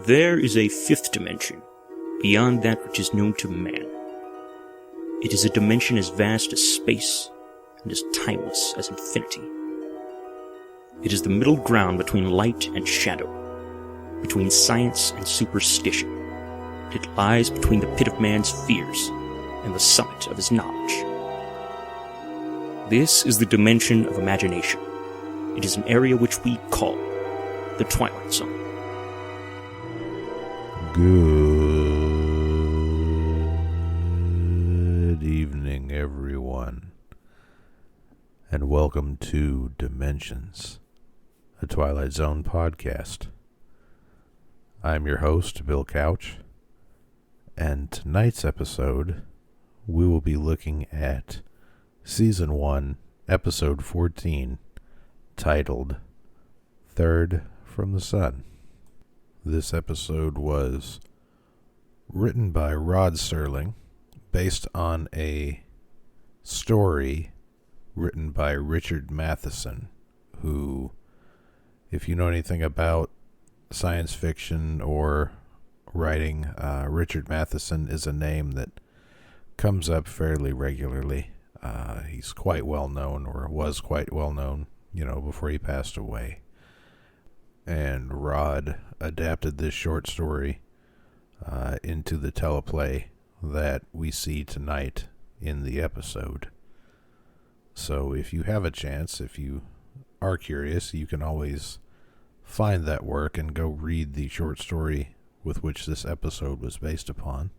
There is a fifth dimension, beyond that which is known to man. It is a dimension as vast as space, and as timeless as infinity. It is the middle ground between light and shadow, between science and superstition. It lies between the pit of man's fears and the summit of his knowledge. This is the dimension of imagination. It is an area which we call the Twilight Zone. Good evening, everyone, and welcome to Dimensions, a Twilight Zone podcast. I'm your host, Bill Couch, and tonight's episode, we will be looking at Season 1, Episode 14, titled Third from the Sun. This episode was written by Rod Serling, based on a story written by Richard Matheson, who, if you know anything about science fiction or writing, Richard Matheson is a name that comes up fairly regularly. He's quite well known, or was quite well known, before he passed away. And Rod adapted this short story into the teleplay that we see tonight in the episode. So if you have a chance, if you are curious, you can always find that work and go read the short story with which this episode was based upon.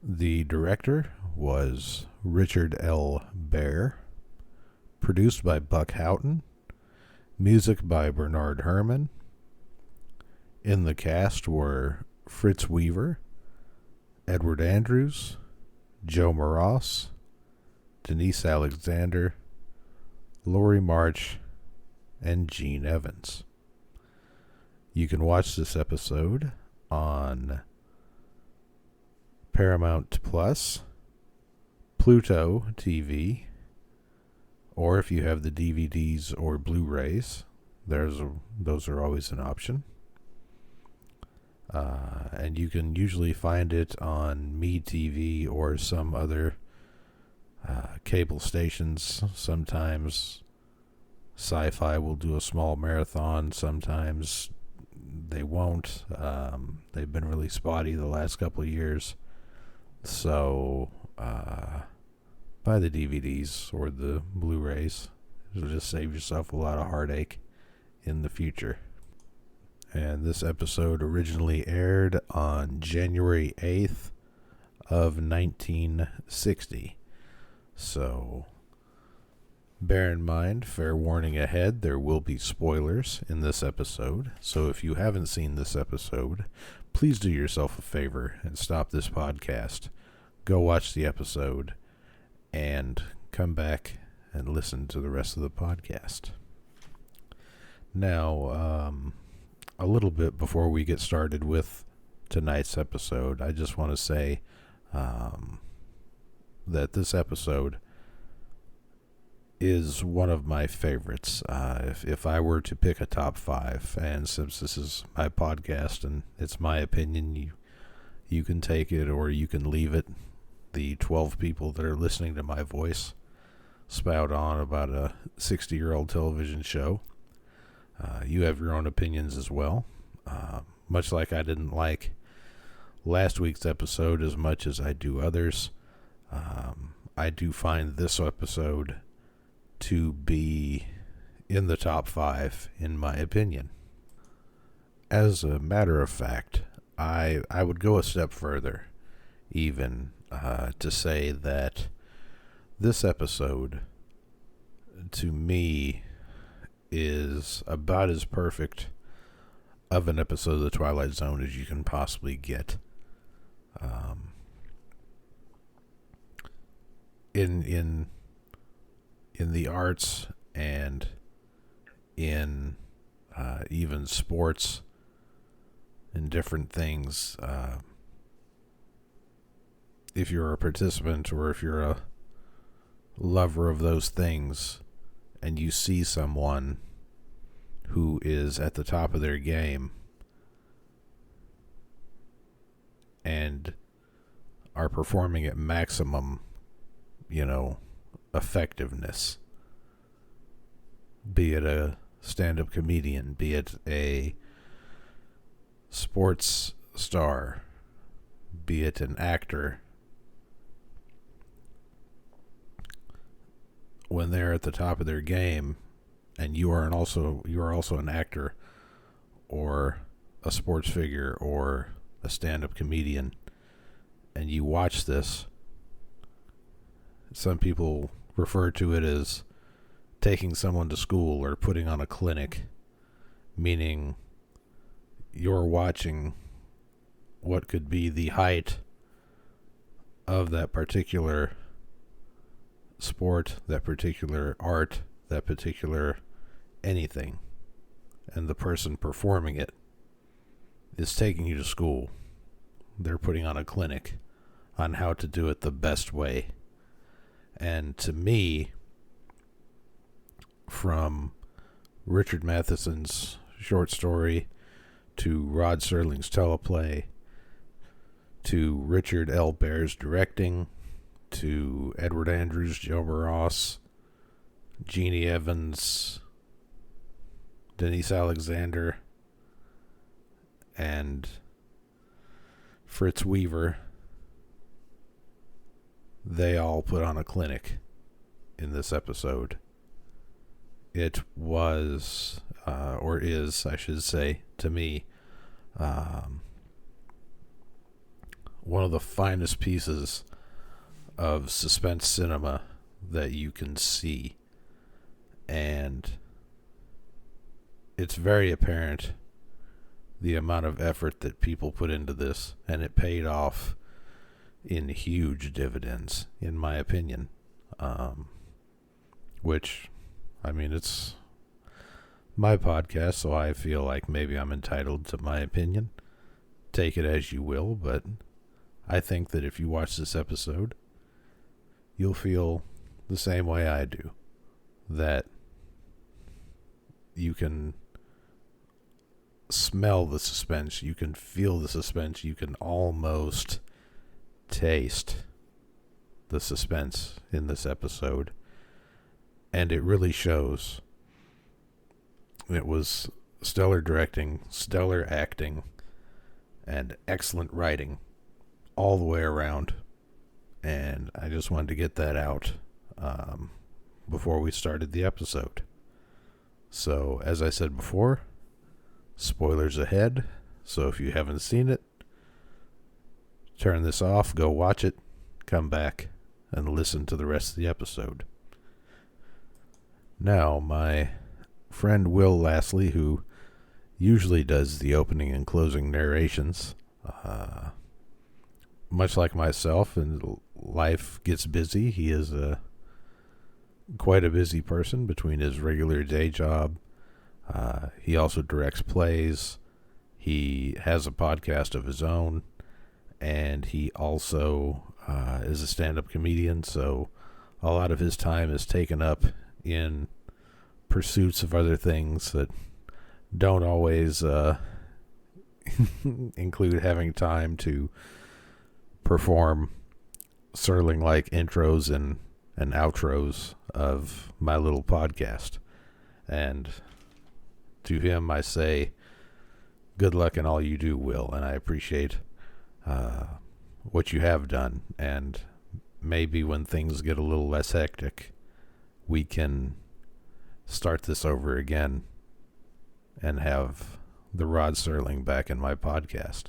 The director was Richard L. Baer, produced by Buck Houghton, music by Bernard Herrmann. In the cast were Fritz Weaver, Edward Andrews, Joe Moross, Denise Alexander, Laurie March, and Gene Evans. You can watch this episode on Paramount Plus, Pluto TV, or if you have the DVDs or Blu-rays, those are always an option. And you can usually find it on MeTV or some other cable stations. Sometimes Sci-Fi will do a small marathon. Sometimes they won't. They've been really spotty the last couple of years. So buy the DVDs or the Blu-rays. It'll just save yourself a lot of heartache in the future. And this episode originally aired on January 8th of 1960. So bear in mind, fair warning ahead, there will be spoilers in this episode. So if you haven't seen this episode, please do yourself a favor and stop this podcast. Go watch the episode and come back and listen to the rest of the podcast. Now, a little bit before we get started with tonight's episode, I just want to say that this episode is one of my favorites. If I were to pick a top 5, and since this is my podcast and it's my opinion, you can take it or you can leave it. The 12 people that are listening to my voice spout on about a 60-year-old television show. You have your own opinions as well. Much like I didn't like last week's episode as much as I do others, I do find this episode to be in the top 5, in my opinion. As a matter of fact, I would go a step further, even to say that this episode, to me, is about as perfect of an episode of the Twilight Zone as you can possibly get. In the arts and in even sports and different things, if you're a participant or if you're a lover of those things and you see someone who is at the top of their game, are performing at maximum, effectiveness. Be it a stand-up comedian, be it a sports star, be it an actor. When they're at the top of their game, and you are also an actor or a sports figure or a stand-up comedian, and you watch this, some people refer to it as taking someone to school or putting on a clinic, meaning you're watching what could be the height of that particular sport, that particular art, that particular anything, and the person performing it is taking you to school. They're putting on a clinic on how to do it the best way. And to me, from Richard Matheson's short story to Rod Serling's teleplay to Richard L. Baer's directing to Edward Andrews, Joe Moross, Jeannie Evans, Denise Alexander, and Fritz Weaver, they all put on a clinic in this episode. It was, or is, I should say, to me, one of the finest pieces of suspense cinema that you can see. And it's very apparent the amount of effort that people put into this, and it paid off in huge dividends, in my opinion. Which, I mean, it's my podcast, so I feel like maybe I'm entitled to my opinion. Take it as you will, but I think that if you watch this episode, you'll feel the same way I do. That you can smell the suspense, you can feel the suspense, you can almost taste the suspense in this episode. And it really shows. It was stellar directing, stellar acting, and excellent writing all the way around. And I just wanted to get that out before we started the episode. So, as I said before, spoilers ahead. So if you haven't seen it, turn this off, go watch it, come back, and listen to the rest of the episode. Now, my friend Will Lastly, who usually does the opening and closing narrations, much like myself, and life gets busy. He is quite a busy person between his regular day job. He also directs plays. He has a podcast of his own, and he also is a stand-up comedian, so a lot of his time is taken up in pursuits of other things that don't always include having time to perform Serling-like intros and outros of my little podcast. And to him I say, good luck in all you do, Will, and I appreciate what you have done. And maybe when things get a little less hectic, we can start this over again and have the Rod Serling back in my podcast.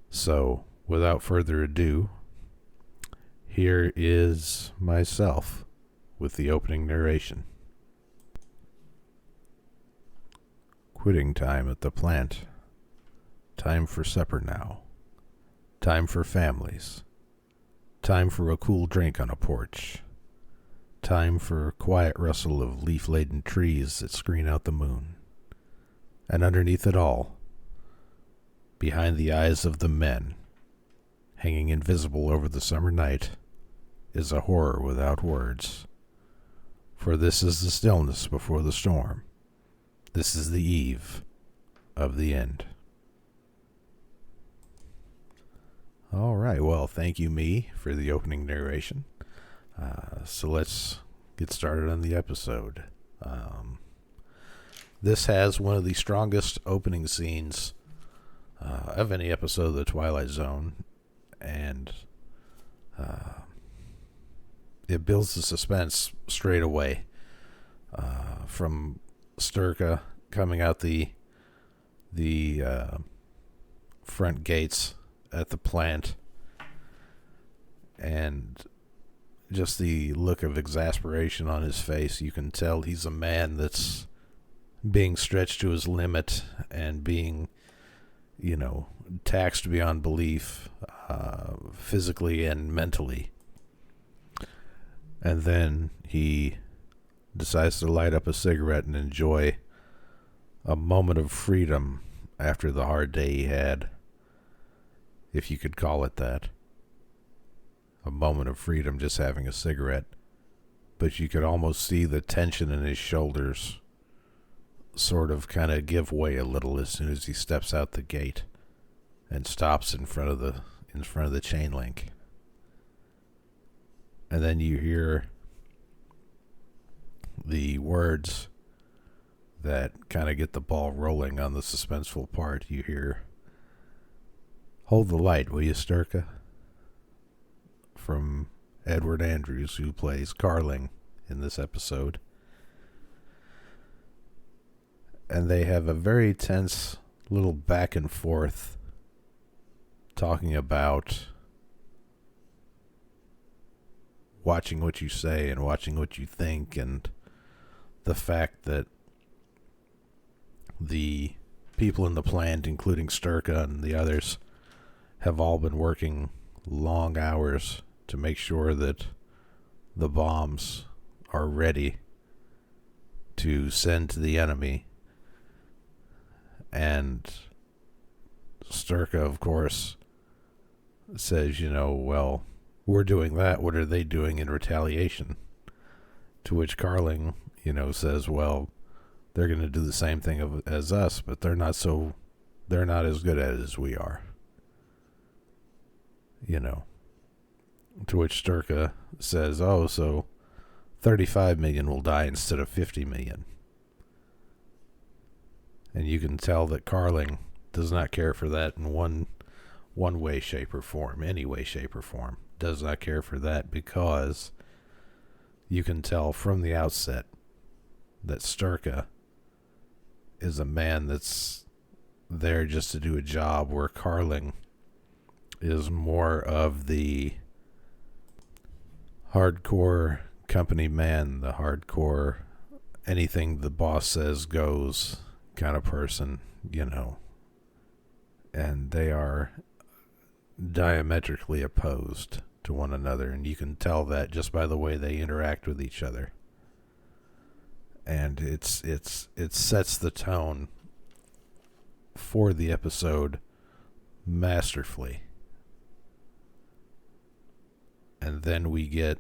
So, without further ado, here is myself with the opening narration. Quitting time at the plant. Time for supper now. Time for families. Time for a cool drink on a porch. Time for quiet rustle of leaf-laden trees that screen out the moon. And underneath it all, behind the eyes of the men, hanging invisible over the summer night, is a horror without words. For this is the stillness before the storm. This is the eve of the end. All right. Well, thank you, me, for the opening narration. So let's get started on the episode. This has one of the strongest opening scenes of any episode of The Twilight Zone, and it builds the suspense straight away. From Sturka coming out the front gates at the plant, and just the look of exasperation on his face. You can tell he's a man that's being stretched to his limit and being, taxed beyond belief, physically and mentally. And then he decides to light up a cigarette and enjoy a moment of freedom after the hard day he had, if you could call it that. A moment of freedom just having a cigarette. But you could almost see the tension in his shoulders sort of kind of give way a little as soon as he steps out the gate and stops in front of the chain link. And then you hear the words that kind of get the ball rolling on the suspenseful part. You hear, "Hold the light, will you, Sturka?" From Edward Andrews, who plays Carling in this episode. And they have a very tense little back and forth talking about watching what you say and watching what you think, and the fact that the people in the plant, including Sturka and the others, have all been working long hours to make sure that the bombs are ready to send to the enemy. And Sturka, of course, says, well, we're doing that. What are they doing in retaliation? To which Carling, says, well, they're going to do the same thing as us, but they're not as good at it as we are. To which Sturka says, oh, so 35 million will die instead of 50 million. And you can tell that Carling does not care for that in one way, shape, or form. Any way, shape, or form. Does not care for that, because you can tell from the outset that Sturka is a man that's there just to do a job, where Carling is more of the hardcore company man, the hardcore anything the boss says goes kind of person, and they are diametrically opposed to one another, and you can tell that just by the way they interact with each other. And it sets the tone for the episode masterfully. And then we get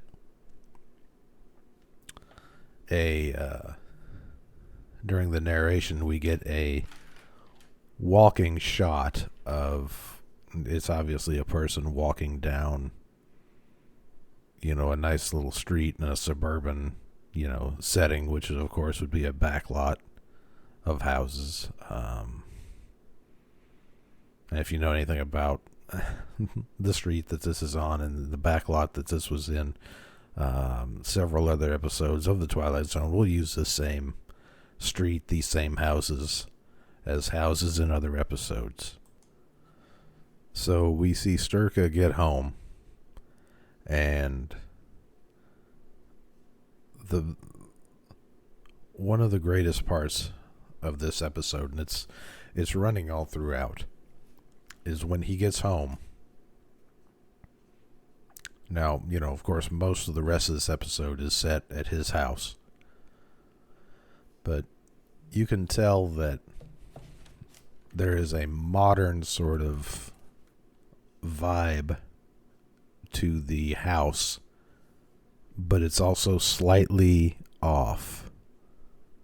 during the narration, we get a walking shot of, it's obviously a person walking down, a nice little street in a suburban, setting, which of course would be a backlot of houses. And if you know anything about the street that this is on and the backlot that this was in, several other episodes of The Twilight Zone will use the same street, these same houses, as houses in other episodes. So we see Sturka get home, and one of the greatest parts of this episode, and it's running all throughout, is when he gets home. Now, of course, most of the rest of this episode is set at his house. But you can tell that there is a modern sort of vibe to the house, but it's also slightly off.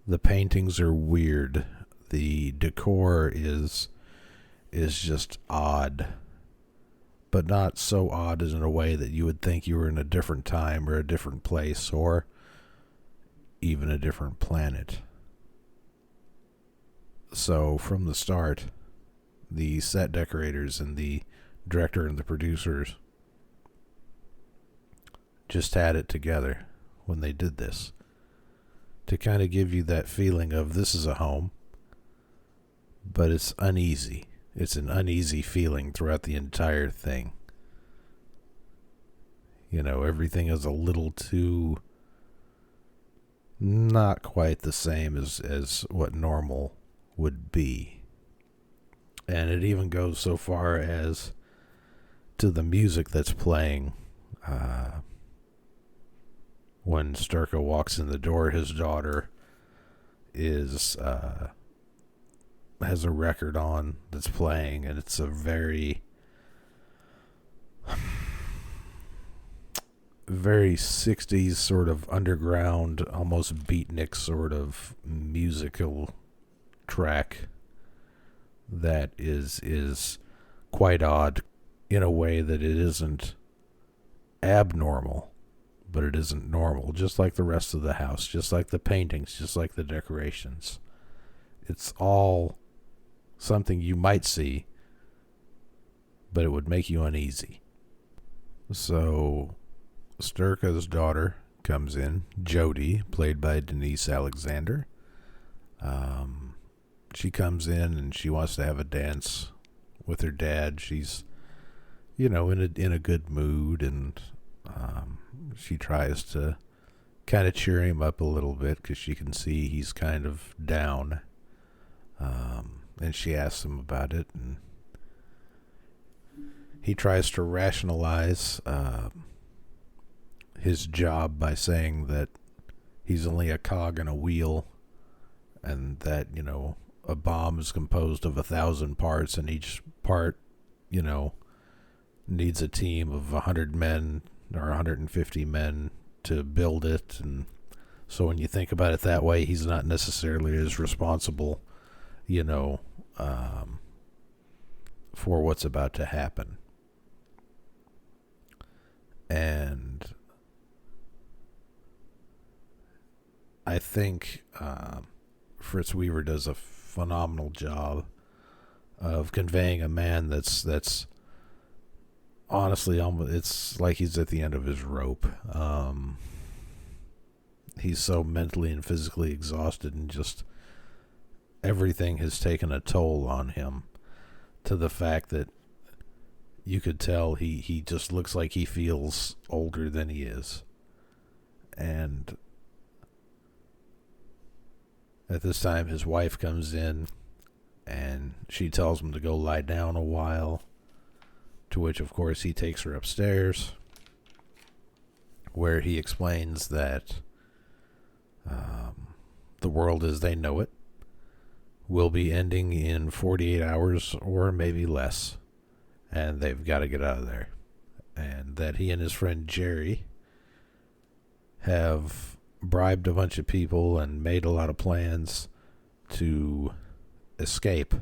The paintings are weird. The decor is just odd. but not so odd as in a way that you would think you were in a different time or a different place or even a different planet. So from the start, the set decorators and the director and the producers just had it together when they did this to kind of give you that feeling of this is a home, but it's uneasy. It's an uneasy feeling throughout the entire thing. You know, everything is a little too not quite the same as what normal would be. And it even goes so far as to the music that's playing. When Sturka walks in the door, his daughter has a record on that's playing, and it's a very, very 60s sort of underground, almost beatnik sort of musical track that is quite odd in a way that it isn't abnormal, but it isn't normal, just like the rest of the house, just like the paintings, just like the decorations. It's all something you might see, but it would make you uneasy. So Sturka's daughter comes in, Jody, played by Denise Alexander. She comes in and she wants to have a dance with her dad. She's, in a good mood, and she tries to kind of cheer him up a little bit because she can see he's kind of down. And she asks him about it, and he tries to rationalize his job by saying that he's only a cog in a wheel, and that, a bomb is composed of 1,000 parts, and each part, needs a team of 100 men or 150 men to build it. And so when you think about it that way, he's not necessarily as responsible, for what's about to happen. And I think Fritz Weaver does a phenomenal job of conveying a man that's honestly, it's like he's at the end of his rope. He's so mentally and physically exhausted, and just everything has taken a toll on him, to the fact that you could tell he just looks like he feels older than he is. And at this time, his wife comes in, and she tells him to go lie down a while, to which, of course, he takes her upstairs, where he explains that the world as they know it will be ending in 48 hours or maybe less, and they've got to get out of there. And that he and his friend Jerry have bribed a bunch of people and made a lot of plans to escape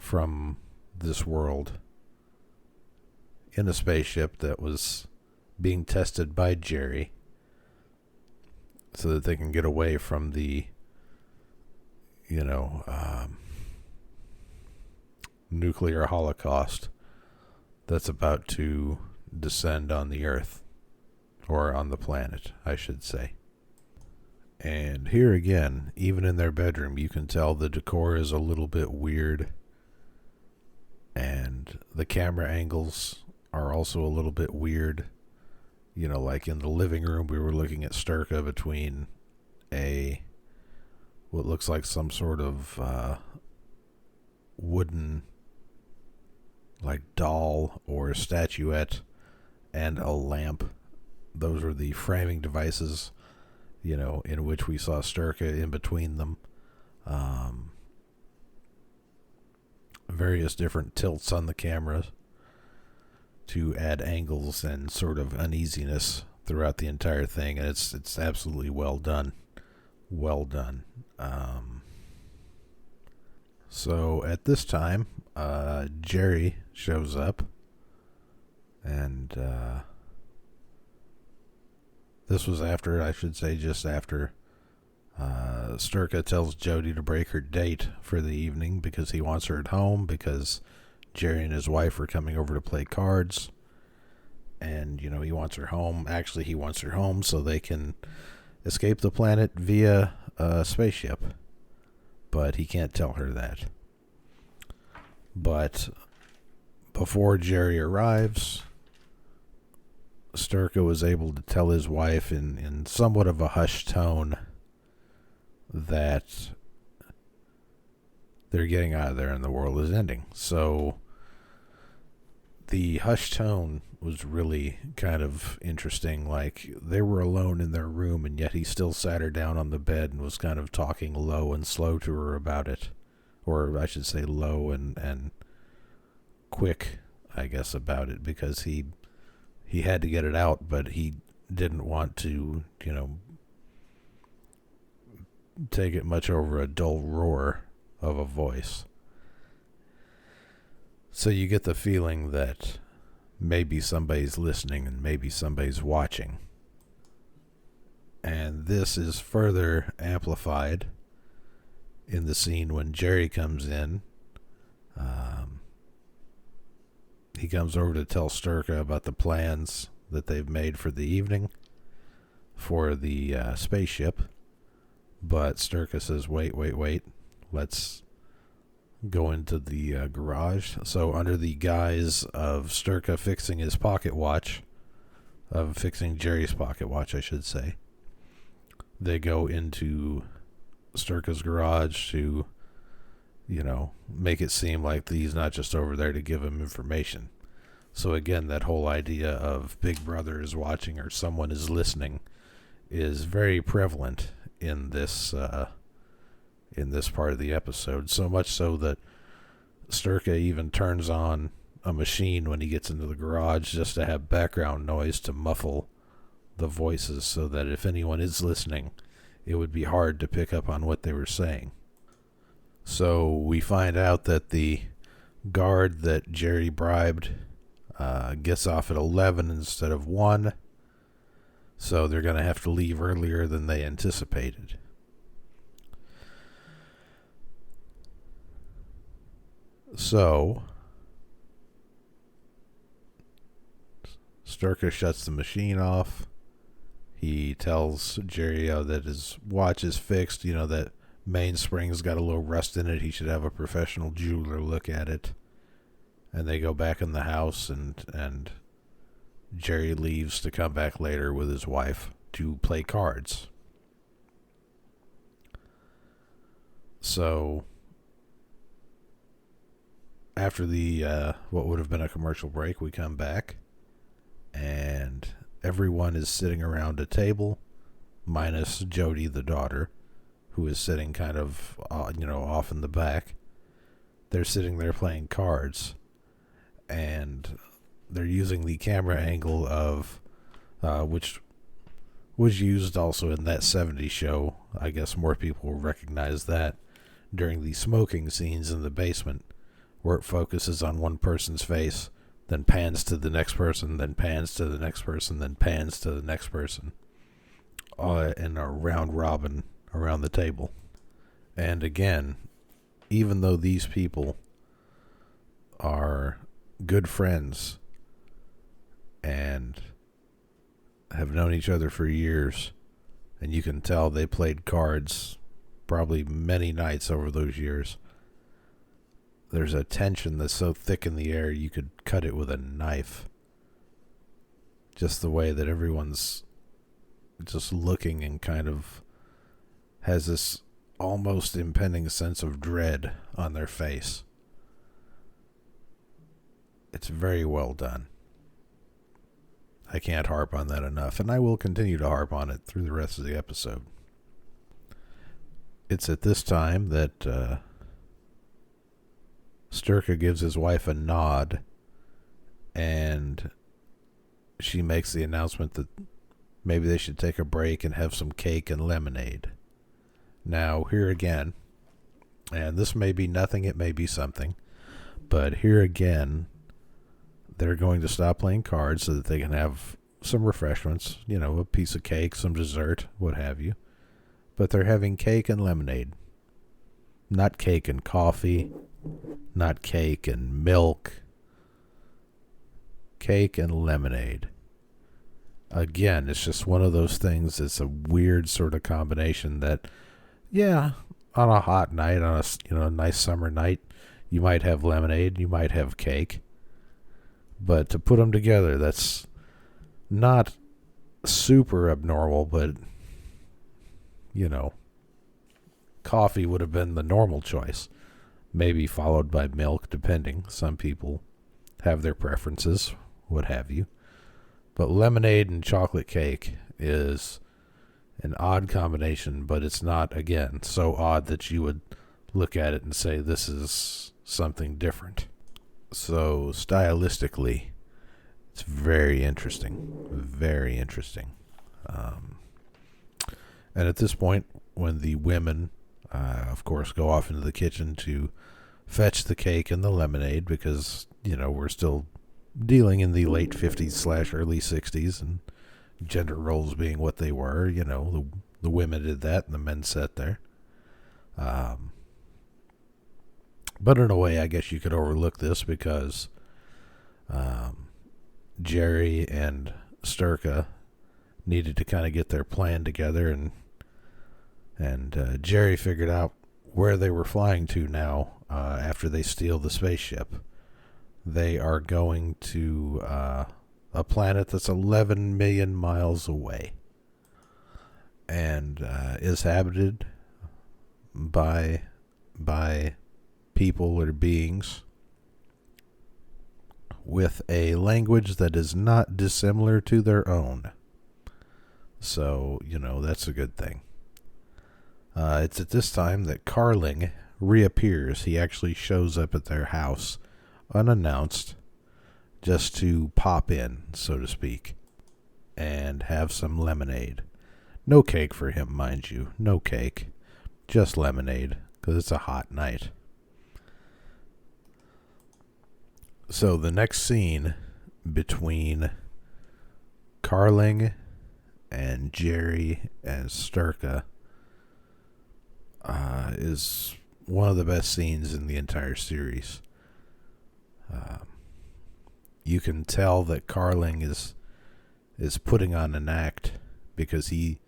from this world in a spaceship that was being tested by Jerry, so that they can get away from the nuclear holocaust that's about to descend on the Earth, or on the planet, I should say. And here again, even in their bedroom, you can tell the decor is a little bit weird, and the camera angles are also a little bit weird. Like in the living room, we were looking at Sturka between what looks like some sort of wooden, like, doll or statuette, and a lamp. Those were the framing devices, in which we saw Sturka in between them. Various different tilts on the camera to add angles and sort of uneasiness throughout the entire thing, and it's absolutely well done. So at this time, Jerry shows up, and this was after, I should say, just after Sturka tells Jody to break her date for the evening because he wants her at home because Jerry and his wife are coming over to play cards. And, he wants her home. Actually, he wants her home so they can escape the planet via a spaceship. But he can't tell her that. But before Jerry arrives, Sturka was able to tell his wife in somewhat of a hushed tone that they're getting out of there and the world is ending. So the hushed tone was really kind of interesting. Like, they were alone in their room, and yet he still sat her down on the bed and was kind of talking low and slow to her about it. Or I should say low and quick, I guess, about it, because he had to get it out, but he didn't want to, take it much over a dull roar of a voice. So you get the feeling that maybe somebody's listening and maybe somebody's watching. And this is further amplified in the scene when Jerry comes in. He comes over to tell Sturka about the plans that they've made for the evening for the spaceship. But Sturka says, wait. Let's go into the garage. So under the guise of Sturka fixing his pocket watch, of fixing Jerry's pocket watch, I should say, they go into Sturka's garage to, make it seem like he's not just over there to give him information. So again, that whole idea of Big Brother is watching or someone is listening is very prevalent in this part of the episode. So much so that Sturka even turns on a machine when he gets into the garage just to have background noise to muffle the voices, so that if anyone is listening, it would be hard to pick up on what they were saying. So we find out that the guard that Jerry bribed gets off at 11 instead of 1. So they're going to have to leave earlier than they anticipated. So Sturka shuts the machine off. He tells Jerry that his watch is fixed, that mainspring's got a little rust in it. He should have a professional jeweler look at it. And they go back in the house, and Jerry leaves to come back later with his wife to play cards. So after the what would have been a commercial break, we come back, and everyone is sitting around a table, minus Jody, the daughter, who is sitting kind of, off in the back. They're sitting there playing cards, and they're using the camera angle of, which was used also in that 70s show. I guess more people will recognize that, during the smoking scenes in the basement, where it focuses on one person's face, then pans to the next person, then pans to the next person, then pans to the next person, in a round robin around the table. And again, even though these people are good friends and have known each other for years, and you can tell they played cards probably many nights over those years, there's a tension that's so thick in the air you could cut it with a knife. Just the way that everyone's just looking and kind of has this almost impending sense of dread on their face. It's very well done. I can't harp on that enough, and I will continue to harp on it through the rest of the episode. It's at this time that Sturka gives his wife a nod, and she makes the announcement that maybe they should take a break and have some cake and lemonade. Now, here again, and this may be nothing, it may be something, But here again, they're going to stop playing cards so that they can have some refreshments, a piece of cake, some dessert, what have you. But they're having cake and lemonade. Not cake and coffee, not cake and milk. Cake and lemonade. Again, it's just one of those things. It's a weird sort of combination that, yeah, on a hot night, on a nice summer night, you might have lemonade, you might have cake. But to put them together, that's not super abnormal, but, coffee would have been the normal choice. Maybe followed by milk, depending. Some people have their preferences, what have you. But lemonade and chocolate cake is an odd combination, but it's not, again, so odd that you would look at it and say this is something different. So stylistically, it's very interesting. Very interesting. And at this point, when the women, of course, go off into the kitchen to fetch the cake and the lemonade, because, we're still dealing in the late 50s / early 60s, and gender roles being what they were, the women did that and the men sat there. But in a way, I guess you could overlook this because Jerry and Sturka needed to kind of get their plan together, and Jerry figured out where they were flying to now after they steal the spaceship. They are going to a planet that's 11 million miles away and is habited by people or beings with a language that is not dissimilar to their own. So, that's a good thing. It's at this time that Carling reappears. He actually shows up at their house unannounced, just to pop in, so to speak, and have some lemonade. No cake for him, mind you. No cake. Just lemonade, because it's a hot night. So the next scene between Carling and Jerry and Sturka is one of the best scenes in the entire series. You can tell that Carling is putting on an act because he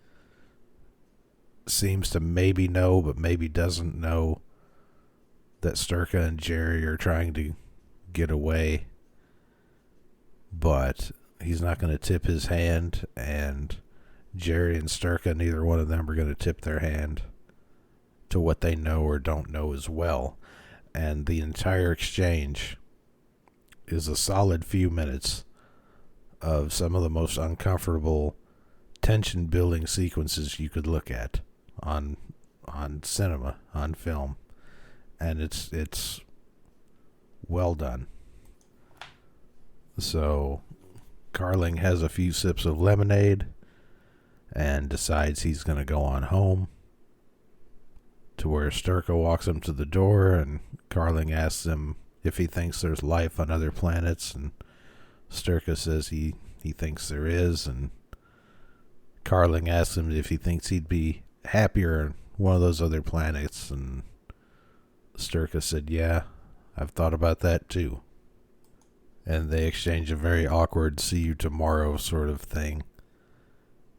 seems to maybe know but maybe doesn't know that Sturka and Jerry are trying to get away, but he's not going to tip his hand, and Jerry and Sturka, neither one of them are going to tip their hand to what they know or don't know as well. And the entire exchange is a solid few minutes of some of the most uncomfortable tension building sequences you could look at on cinema, on film. And it's well done. So Carling has a few sips of lemonade and decides he's going to go on home, to where Sturka walks him to the door, and Carling asks him if he thinks there's life on other planets, and Sturka says he thinks there is, and Carling asks him if he thinks he'd be happier on one of those other planets, and Sturka said, yeah, I've thought about that too. And they exchange a very awkward see you tomorrow sort of thing,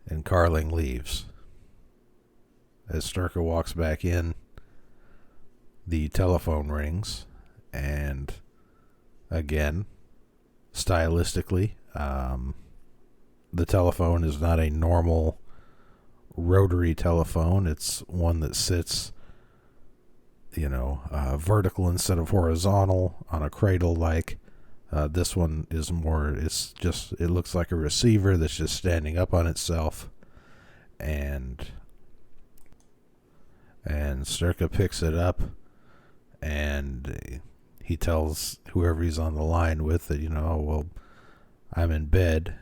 and Carling leaves. As Sturka walks back in, the telephone rings, and again, stylistically, the telephone is not a normal rotary telephone. It's one that sits, vertical instead of horizontal on a cradle like. This one is more, it looks like a receiver that's just standing up on itself. And Sturka picks it up, and he tells whoever he's on the line with that, well, I'm in bed,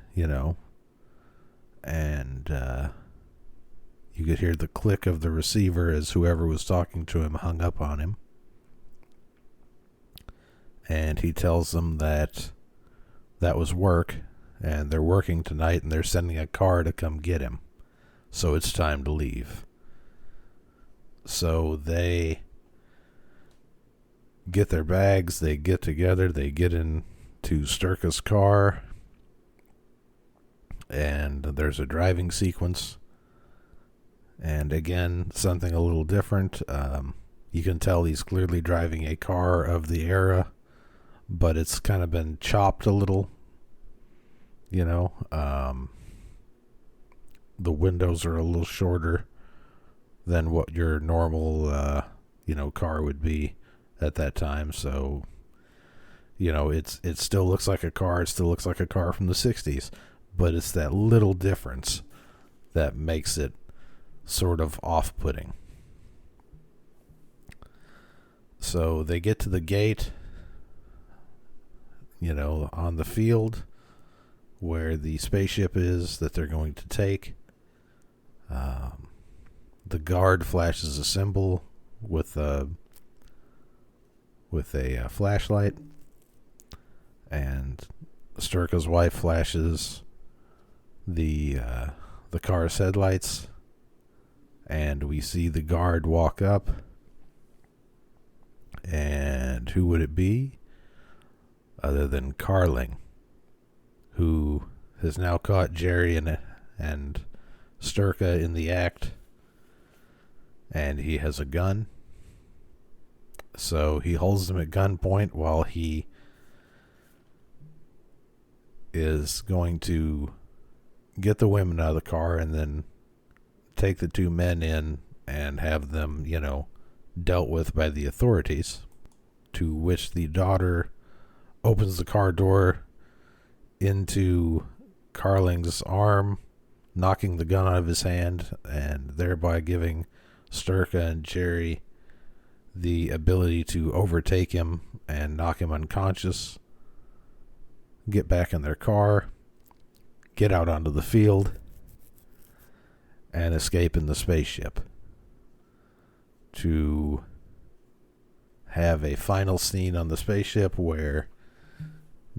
and you could hear the click of the receiver as whoever was talking to him hung up on him. and he tells them that was work, and they're working tonight, and they're sending a car to come get him. So it's time to leave. So they get their bags, they get together, they get into Sturka's car, and there's a driving sequence. And again, something a little different. You can tell he's clearly driving a car of the era, but it's kind of been chopped a little, you know. The windows are a little shorter than what your normal, car would be at that time. So, it still looks like a car. It still looks like a car from the 60s, but it's that little difference that makes it sort of off-putting. So they get to the gate, on the field where the spaceship is that they're going to take. The guard flashes a symbol with a flashlight, and Sturka's wife flashes the car's headlights, and we see the guard walk up. And who would it be other than Carling, who has now caught Jerry and Sturka in the act, and he has a gun. So he holds them at gunpoint while he is going to get the women out of the car and then take the two men in and have them, dealt with by the authorities, to which the daughter opens the car door into Carling's arm, knocking the gun out of his hand, and thereby giving Sturka and Jerry the ability to overtake him and knock him unconscious, get back in their car, get out onto the field, and escape in the spaceship, to have a final scene on the spaceship where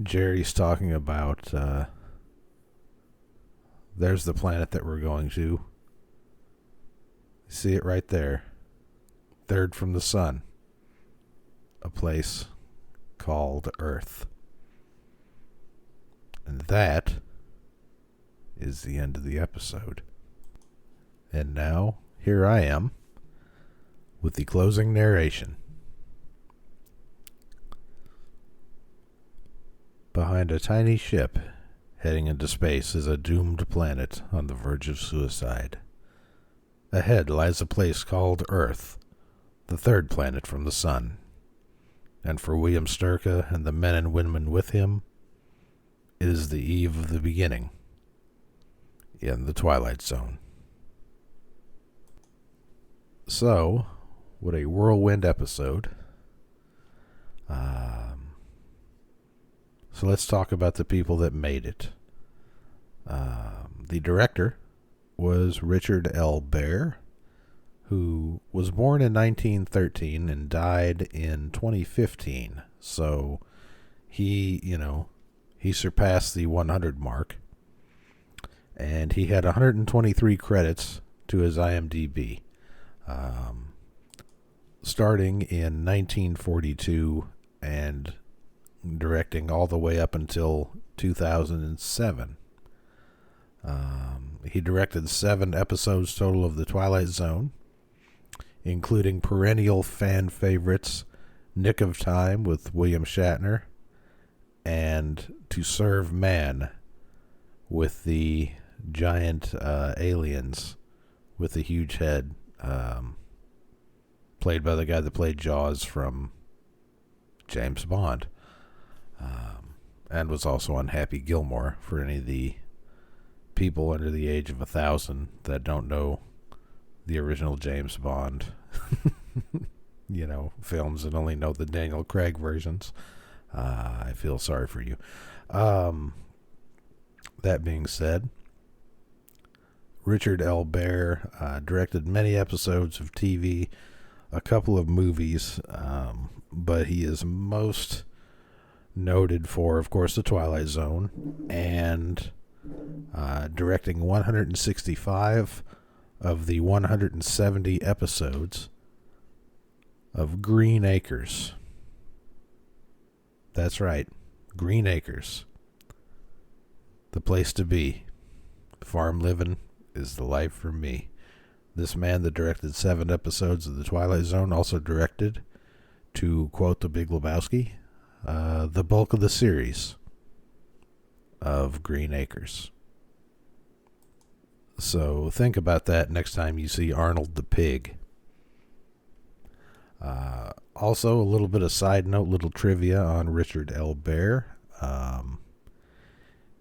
Jerry's talking about there's the planet that we're going to. See it right there. Third from the sun. A place called Earth. And that is the end of the episode. And now, here I am with the closing narration. Behind a tiny ship heading into space is a doomed planet on the verge of suicide. Ahead lies a place called Earth, the third planet from the sun. And for William Sturka and the men and women with him, it is the eve of the beginning in the Twilight Zone. So, what a whirlwind episode. So let's talk about the people that made it. The director was Richard L. Baer, who was born in 1913 and died in 2015. So he surpassed the 100 mark. And he had 123 credits to his IMDb. Starting in 1942 and directing all the way up until 2007. He directed 7 episodes total of The Twilight Zone, including perennial fan favorites Nick of Time with William Shatner and To Serve Man with the giant aliens with the huge head, played by the guy that played Jaws from James Bond, and was also on Happy Gilmore, for any of the people under the age of 1,000 that don't know the original James Bond films and only know the Daniel Craig versions. I feel sorry for you. That being said, Richard L. Baer directed many episodes of TV, a couple of movies, but he is most noted for, of course, the Twilight Zone, and directing 165 of the 170 episodes of Green Acres. That's right, Green Acres. The place to be. Farm living is the life for me. This man that directed 7 episodes of The Twilight Zone also directed, to quote The Big Lebowski, the bulk of the series of Green Acres. So think about that next time you see Arnold the Pig. Also, a little bit of side note, little trivia on Richard L. Bear.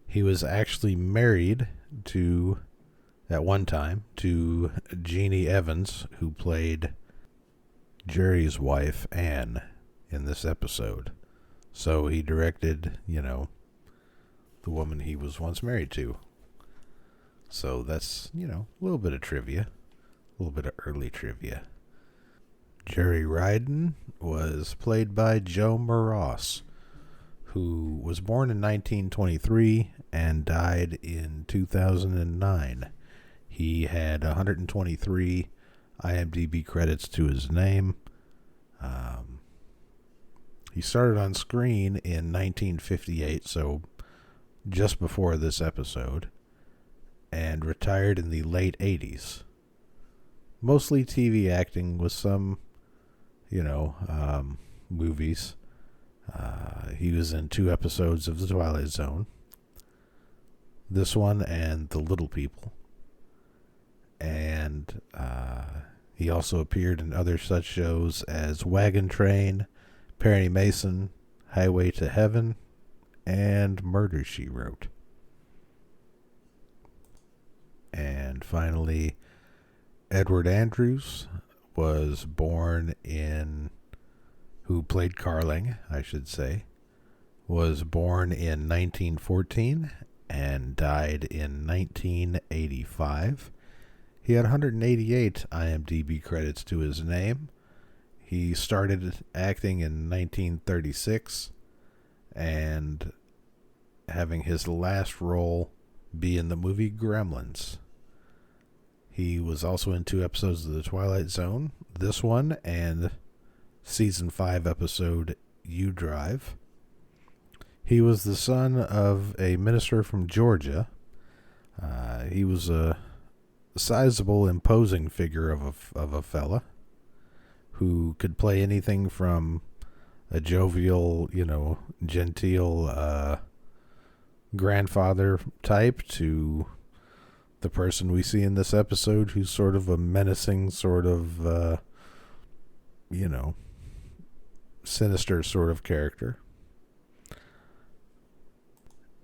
He was actually married to, at one time, to Jeannie Evans, who played Jerry's wife, Anne, in this episode. So he directed, the woman he was once married to. So that's, a little bit of trivia. A little bit of early trivia. Jerry Ryden was played by Joe Moross, who was born in 1923 and died in 2009. He had 123 IMDb credits to his name. He started on screen in 1958, so just before this episode, and retired in the late 80s. Mostly TV acting with some, movies. He was in 2 episodes of The Twilight Zone. This one and The Little People. And he also appeared in other such shows as Wagon Train, Perry Mason, Highway to Heaven, and Murder, She Wrote. And finally, Edward Andrews was born in, who played Carling, I should say, was born in 1914 and died in 1985. He had 188 IMDb credits to his name. He started acting in 1936 and having his last role be in the movie Gremlins. He was also in 2 episodes of The Twilight Zone, this one and season 5 episode You Drive. He was the son of a minister from Georgia. He was a sizable, imposing figure of a fella who could play anything from a jovial, genteel grandfather type to the person we see in this episode who's sort of a menacing, sort of, sinister sort of character.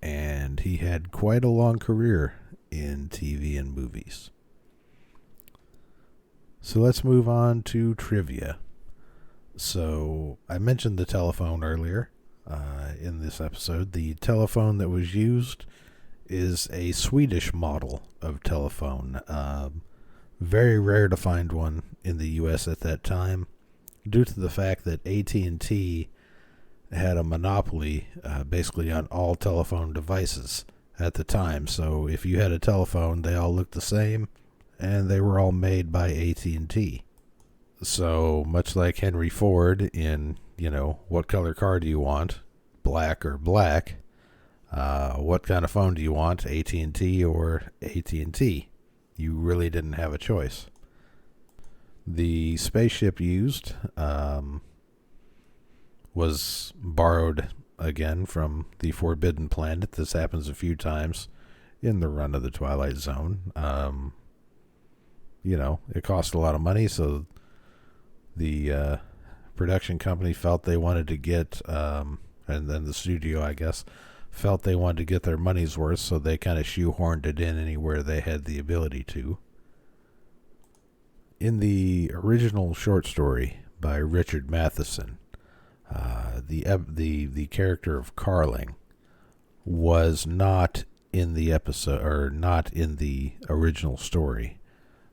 And he had quite a long career in TV and movies. So let's move on to trivia. So I mentioned the telephone earlier in this episode. The telephone that was used is a Swedish model of telephone. Very rare to find one in the U.S. at that time, due to the fact that AT&T had a monopoly basically on all telephone devices at the time. So if you had a telephone, they all looked the same, and they were all made by AT&T. So much like Henry Ford in, what color car do you want, black or black? What kind of phone do you want, AT&T or AT&T? You really didn't have a choice. The spaceship used was borrowed again from the Forbidden Planet. This happens a few times in the run of the Twilight Zone. It cost a lot of money, so the production company felt they wanted to get, and then the studio, I guess, felt they wanted to get their money's worth, so they kind of shoehorned it in anywhere they had the ability to. In the original short story by Richard Matheson, the character of Carling was not in the episode, or not in the original story.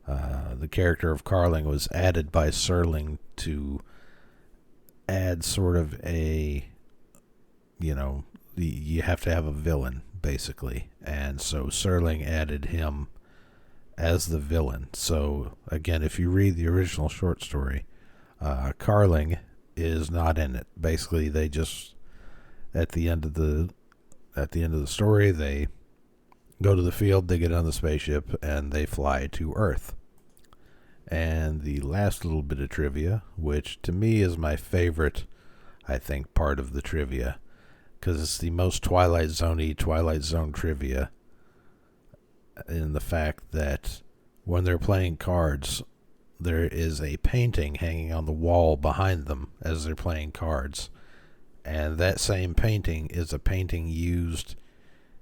The character of Carling was added by Serling to add sort of a, you have to have a villain, basically. And so Serling added him as the villain. So, again, if you read the original short story, Carling is not in it. Basically, they just, at the end of the story, they go to the field, they get on the spaceship, and they fly to Earth. And the last little bit of trivia, which to me is my favorite, I think, part of the trivia, because it's the most Twilight Zone-y Twilight Zone trivia, in the fact that when they're playing cards, there is a painting hanging on the wall behind them as they're playing cards. And that same painting is a painting used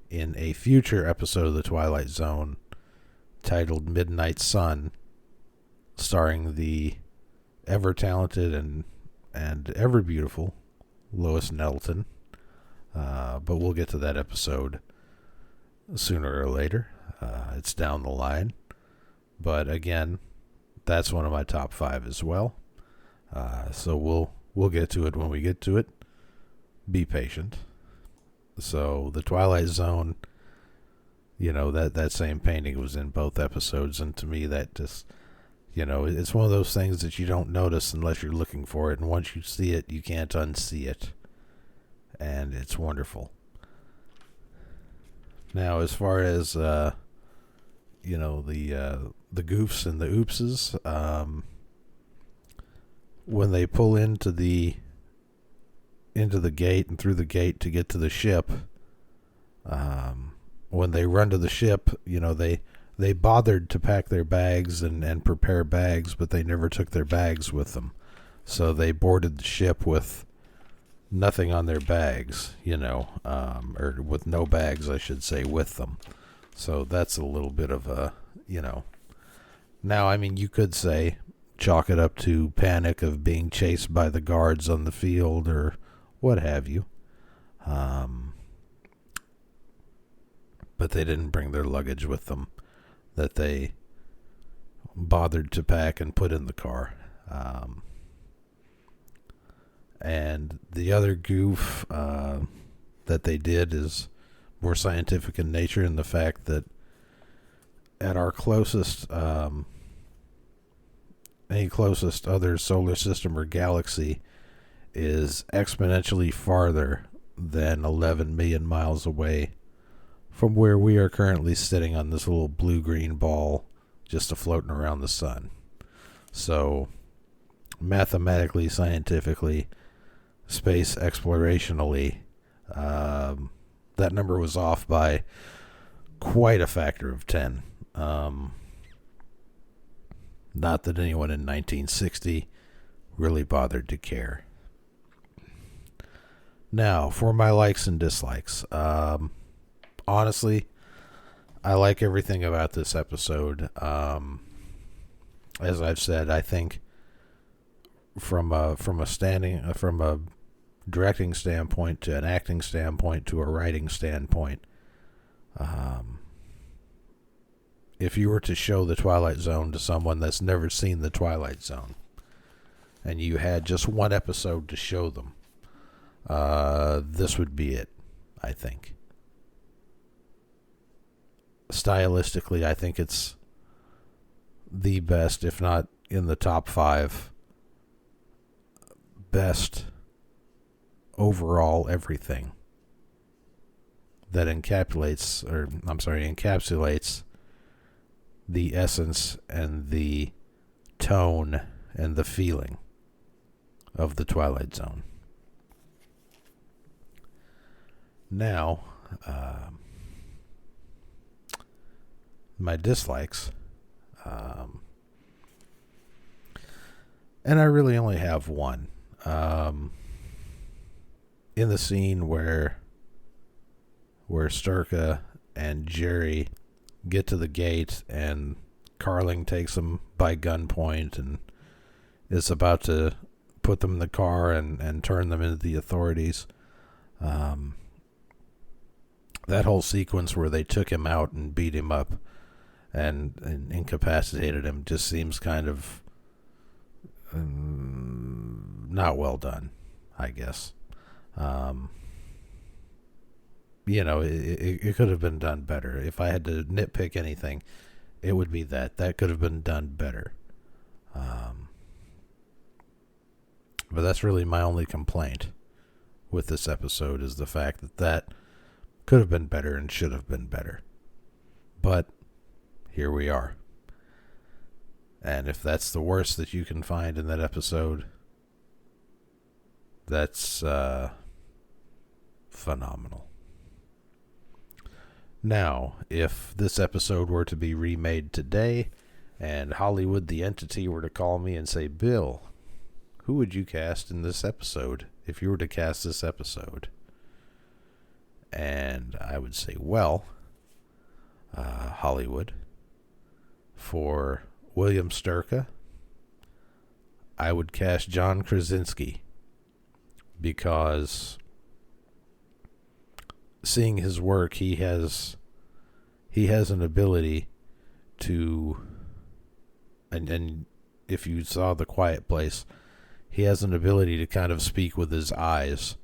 in a future episode of The Twilight Zone titled Midnight Sun, starring the ever-talented and ever-beautiful Lois Nettleton. But we'll get to that episode sooner or later. It's down the line. But again, that's one of my top 5 as well. So we'll get to it when we get to it. Be patient. So the Twilight Zone, that same painting was in both episodes, and to me that just, it's one of those things that you don't notice unless you're looking for it, and once you see it, you can't unsee it. And it's wonderful. Now, as far as the goofs and the oopses, when they pull into the gate and through the gate to get to the ship, when they run to the ship, they bothered to pack their bags and prepare bags, but they never took their bags with them. So they boarded the ship with nothing on their bags, or with no bags, I should say, with them. So that's a little bit of a, Now, I mean, you could say, chalk it up to panic of being chased by the guards on the field or what have you. But they didn't bring their luggage with them that they bothered to pack and put in the car. And the other goof that they did is more scientific in nature, in the fact that at our closest any closest other solar system or galaxy is exponentially farther than 11 million miles away from where we are currently sitting on this little blue-green ball just floating around the sun. So mathematically, scientifically, space explorationally, that number was off by quite a factor of 10. Not that anyone in 1960 really bothered to care. Now, for my likes and dislikes. Honestly, I like everything about this episode. As I've said, I think from a directing standpoint to an acting standpoint to a writing standpoint, if you were to show the Twilight Zone to someone that's never seen the Twilight Zone, and you had just one episode to show them, this would be it, I think. Stylistically, I think it's the best, if not in the top 5, best overall everything that encapsulates the essence and the tone and the feeling of the Twilight Zone. Now, my dislikes, and I really only have one. In the scene where Sturka and Jerry get to the gate and Carling takes them by gunpoint and is about to put them in the car and turn them into the authorities. That whole sequence where they took him out and beat him up and incapacitated him just seems kind of not well done, I guess. it could have been done better. If I had to nitpick anything, it would be that could have been done better. But that's really my only complaint with this episode, is the fact that could have been better and should have been better. But here we are. And if that's the worst that you can find in that episode, that's phenomenal. Now, if this episode were to be remade today, and Hollywood, the entity, were to call me and say, Bill, who would you cast in this episode if you were to cast this episode? And I would say, well, Hollywood, for William Sturka, I would cast John Krasinski, because seeing his work, he has an ability to, and if you saw The Quiet Place, he has an ability to kind of speak with his eyes,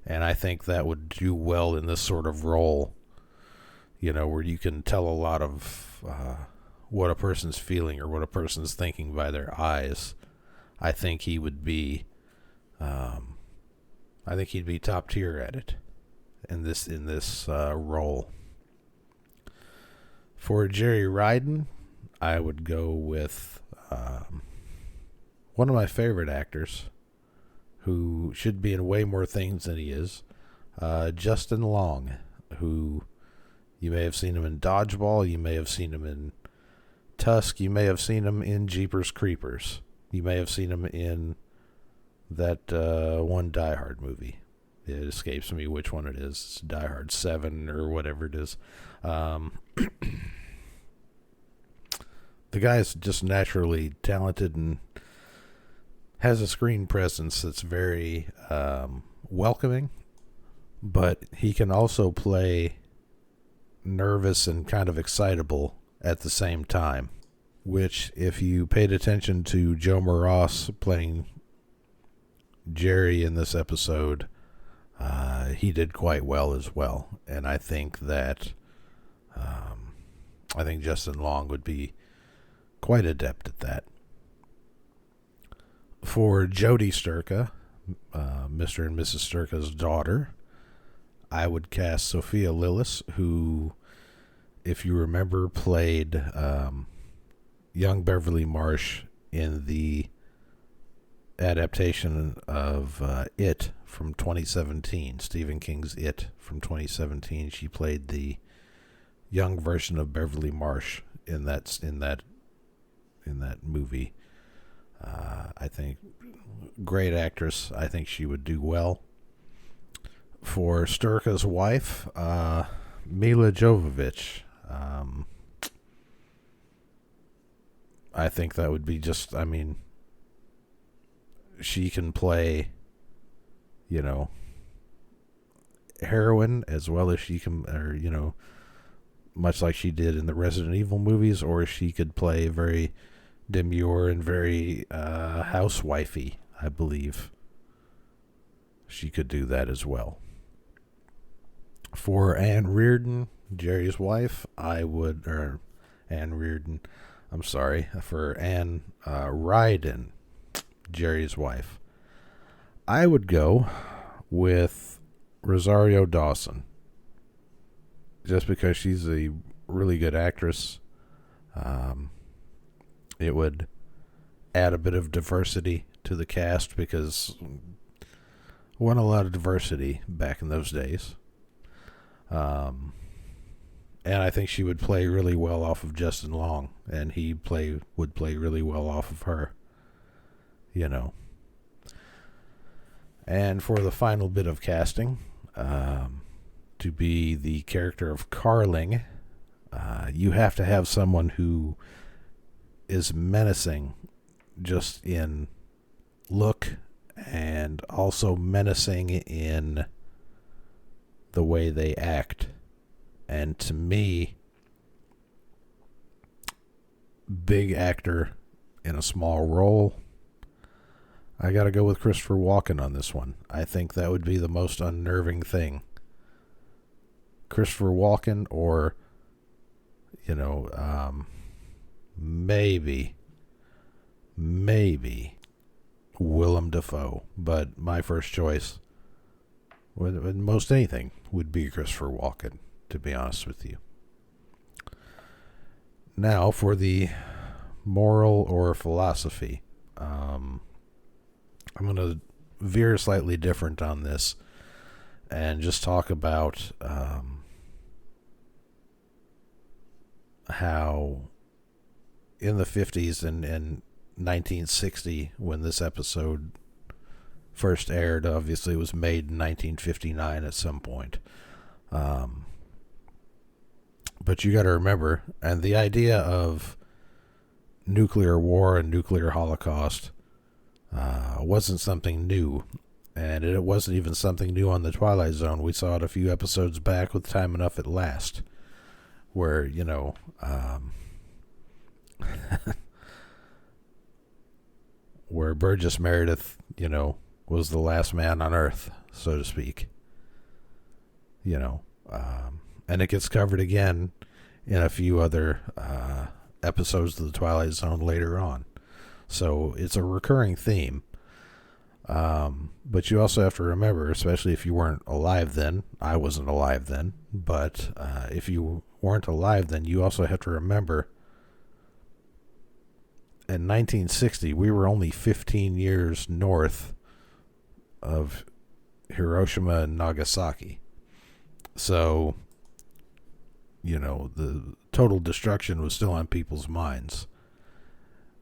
and I think that would do well in this sort of role, where you can tell a lot of what a person's feeling or what a person's thinking by their eyes. I think he would be, he'd be top tier at it in this role. For Jerry Ryden, I would go with one of my favorite actors, who should be in way more things than he is, Justin Long, who you may have seen him in Dodgeball, you may have seen him in Tusk, you may have seen him in Jeepers Creepers, you may have seen him in that one Die Hard movie. It escapes me which one it is. It's Die Hard 7 or whatever it is. The guy's just naturally talented and has a screen presence that's very welcoming, but he can also play nervous and kind of excitable at the same time, which, if you paid attention to Joe Moross playing Jerry in this episode, he did quite well as well. And I think that Justin Long would be quite adept at that. For Jodie Sturka, Mr. and Mrs. Sturka's daughter, I would cast Sophia Lillis, who, if you remember, played young Beverly Marsh in the adaptation of It from 2017, Stephen King's It from 2017. She played the young version of Beverly Marsh in that movie. I think great actress. I think she would do well. For Sturka's wife, Mila Jovovich, I think that would be just, she can play, heroine as well as she can, or, much like she did in the Resident Evil movies, or she could play very demure and very housewifey, I believe. She could do that as well. For Anne Reardon, Jerry's wife, for Anne Ryden, Jerry's wife, I would go with Rosario Dawson, just because she's a really good actress. It would add a bit of diversity to the cast, because wasn't a lot of diversity back in those days. And I think she would play really well off of Justin Long, and he would play really well off of her, And for the final bit of casting, to be the character of Carling, you have to have someone who is menacing just in look, and also menacing in the way they act. And to me, big actor in a small role, I gotta go with Christopher Walken on this one. I think that would be the most unnerving thing Christopher Walken or, maybe Willem Dafoe. But my first choice, with most anything, would be Christopher Walken, to be honest with you. Now, for the moral or philosophy, I'm going to veer slightly different on this and just talk about how in the 50s and 1960, when this episode first aired, obviously it was made in 1959 at some point. But you got to remember, and the idea of nuclear war and nuclear holocaust wasn't something new. And it wasn't even something new on the Twilight Zone. We saw it a few episodes back with Time Enough at Last, where, where Burgess Meredith, was the last man on Earth, so to speak. And it gets covered again in a few other episodes of the Twilight Zone later on. So it's a recurring theme. But you also have to remember, especially if you weren't alive then, I wasn't alive then, but if you weren't alive then, you also have to remember in 1960, we were only 15 years north of Hiroshima and Nagasaki. So, the total destruction was still on people's minds,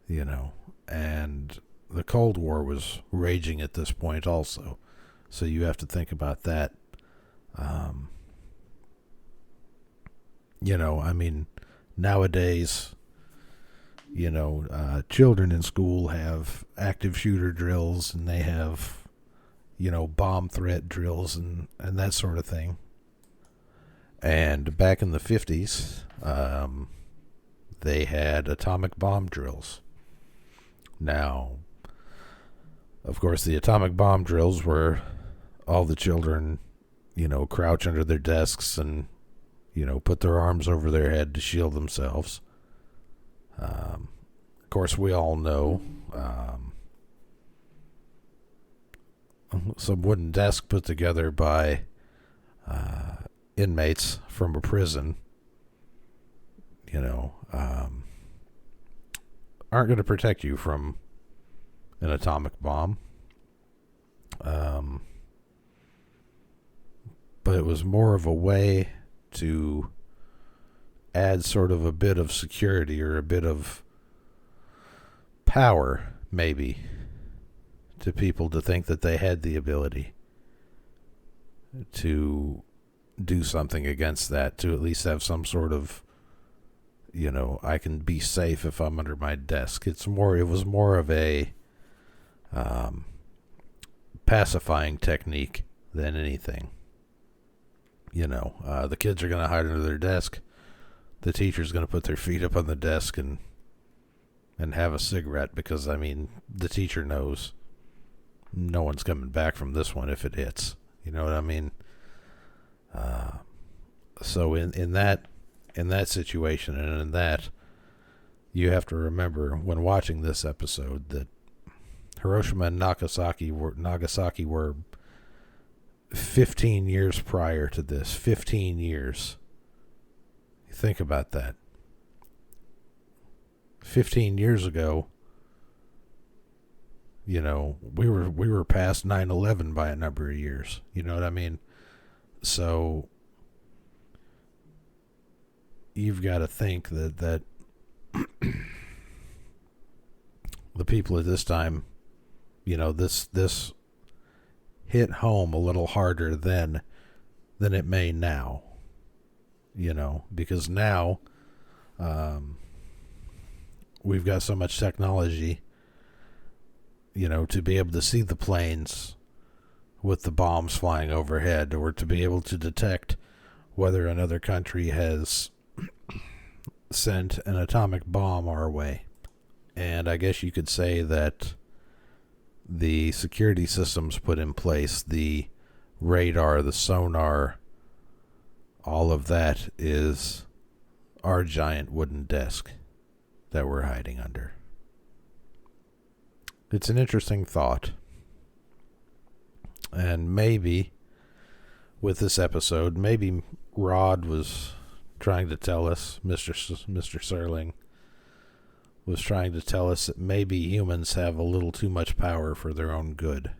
and the Cold War was raging at this point also. So you have to think about that. Nowadays, children in school have active shooter drills, and they have, bomb threat drills and that sort of thing. And back in the 50s, they had atomic bomb drills. Now, of course, the atomic bomb drills were all the children, crouch under their desks and, put their arms over their head to shield themselves. Of course, we all know some wooden desk put together by inmates from a prison, aren't going to protect you from an atomic bomb. But it was more of a way to add sort of a bit of security or a bit of power, maybe, to people to think that they had the ability to do something against that, to at least have some sort of, I can be safe if I'm under my desk. It was more of a pacifying technique than anything. The kids are going to hide under their desk. The teacher's going to put their feet up on the desk and have a cigarette because, the teacher knows no one's coming back from this one if it hits. You know what I mean? So in that situation and in that, you have to remember when watching this episode that Hiroshima and Nagasaki were 15 years prior to this. 15 years. Think about that. 15 years ago, we were past 9/11 by a number of years. You know what I mean? So you've got to think that the people at this time, this hit home a little harder than it may now. Because now we've got so much technology, to be able to see the planes with the bombs flying overhead, or to be able to detect whether another country has sent an atomic bomb our way. And I guess you could say that the security systems put in place, the radar, the sonar, all of that is our giant wooden desk that we're hiding under. It's an interesting thought. And maybe with this episode, maybe Rod was trying to tell us, Mr. Serling was trying to tell us that maybe humans have a little too much power for their own good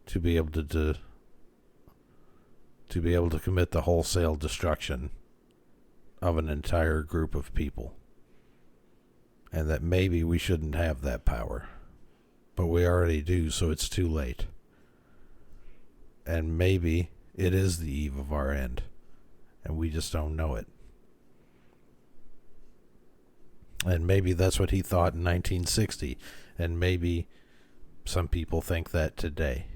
to be able to be able to commit the wholesale destruction of an entire group of people. And that maybe we shouldn't have that power. But we already do, so it's too late. And maybe it is the eve of our end, and we just don't know it. And maybe that's what he thought in 1960, and maybe some people think that today.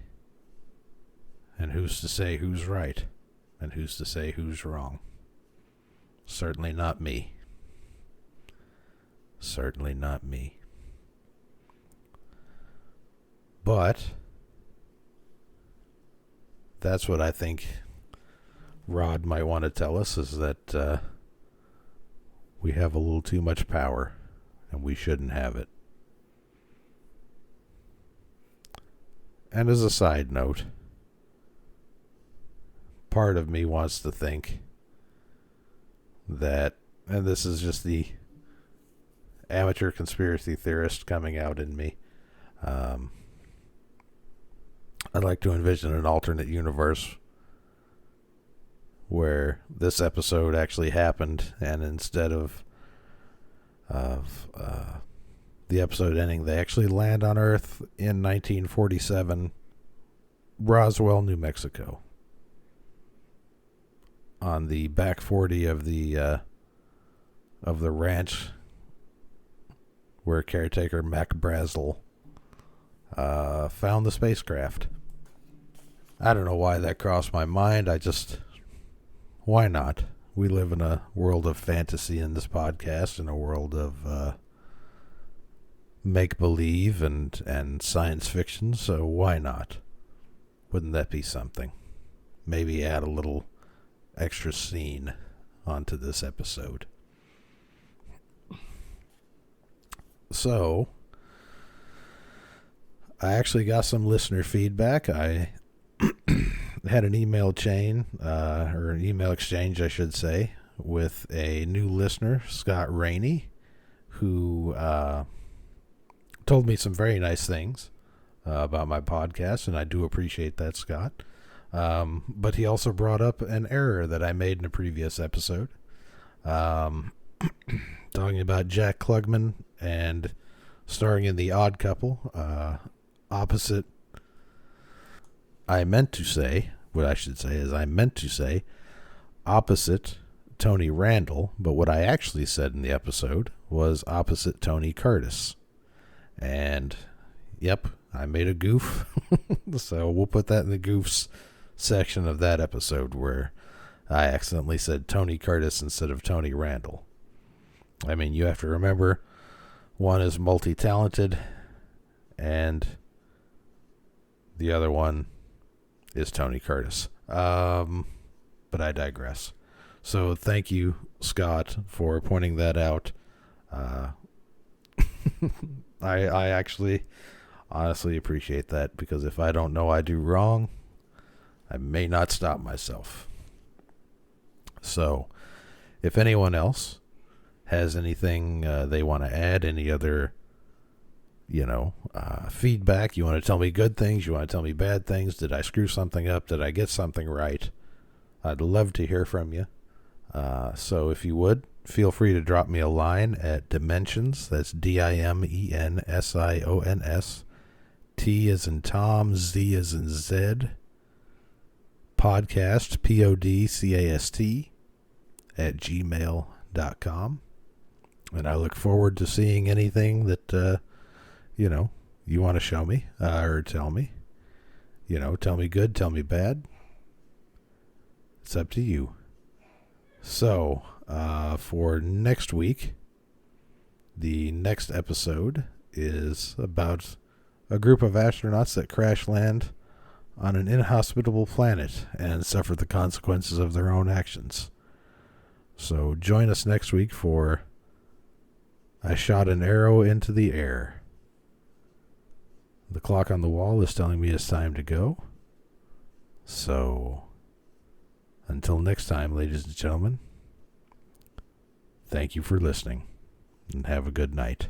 And who's to say who's right, and who's to say who's wrong? Certainly not me. Certainly not me. But that's what I think Rod might want to tell us, is that we have a little too much power and we shouldn't have it. And as a side note, part of me wants to think that, and this is just the amateur conspiracy theorist coming out in me, I'd like to envision an alternate universe where this episode actually happened, and instead of the episode ending, they actually land on Earth in 1947, Roswell, New Mexico, on the back 40 of the ranch where caretaker Mac Brazel found the spacecraft. I don't know why that crossed my mind. Why not? We live in a world of fantasy in this podcast, in a world of make-believe and science fiction, so why not? Wouldn't that be something? Maybe add a little extra scene onto this episode. So, I actually got some listener feedback. I had an email chain, or an email exchange, I should say, with a new listener, Scott Rainey, who told me some very nice things about my podcast, and I do appreciate that, Scott. But he also brought up an error that I made in a previous episode, talking about Jack Klugman and starring in The Odd Couple, opposite. I meant to say opposite Tony Randall, but what I actually said in the episode was opposite Tony Curtis. And, yep, I made a goof. So we'll put that in the goofs section of that episode, where I accidentally said Tony Curtis instead of Tony Randall. I mean, you have to remember, one is multi-talented, and the other one is Tony Curtis. But I digress. So thank you, Scott, for pointing that out. I actually honestly appreciate that, because if I don't know I do wrong, I may not stop myself. So if anyone else has anything they want to add, any other feedback, you want to tell me good things, you want to tell me bad things, did I screw something up, did I get something right, I'd love to hear from you. So if you would, feel free to drop me a line at Dimensions, that's DIMENSIONS, T as in Tom, Z as in Zed, podcast, PODCAST, at gmail.com. And I look forward to seeing anything that you want to show me, or tell me. Tell me good, tell me bad. It's up to you. So, for next week, the next episode is about a group of astronauts that crash land on an inhospitable planet and suffer the consequences of their own actions. So join us next week for I Shot an Arrow into the Air. The clock on the wall is telling me it's time to go. So, until next time, ladies and gentlemen, thank you for listening, and have a good night.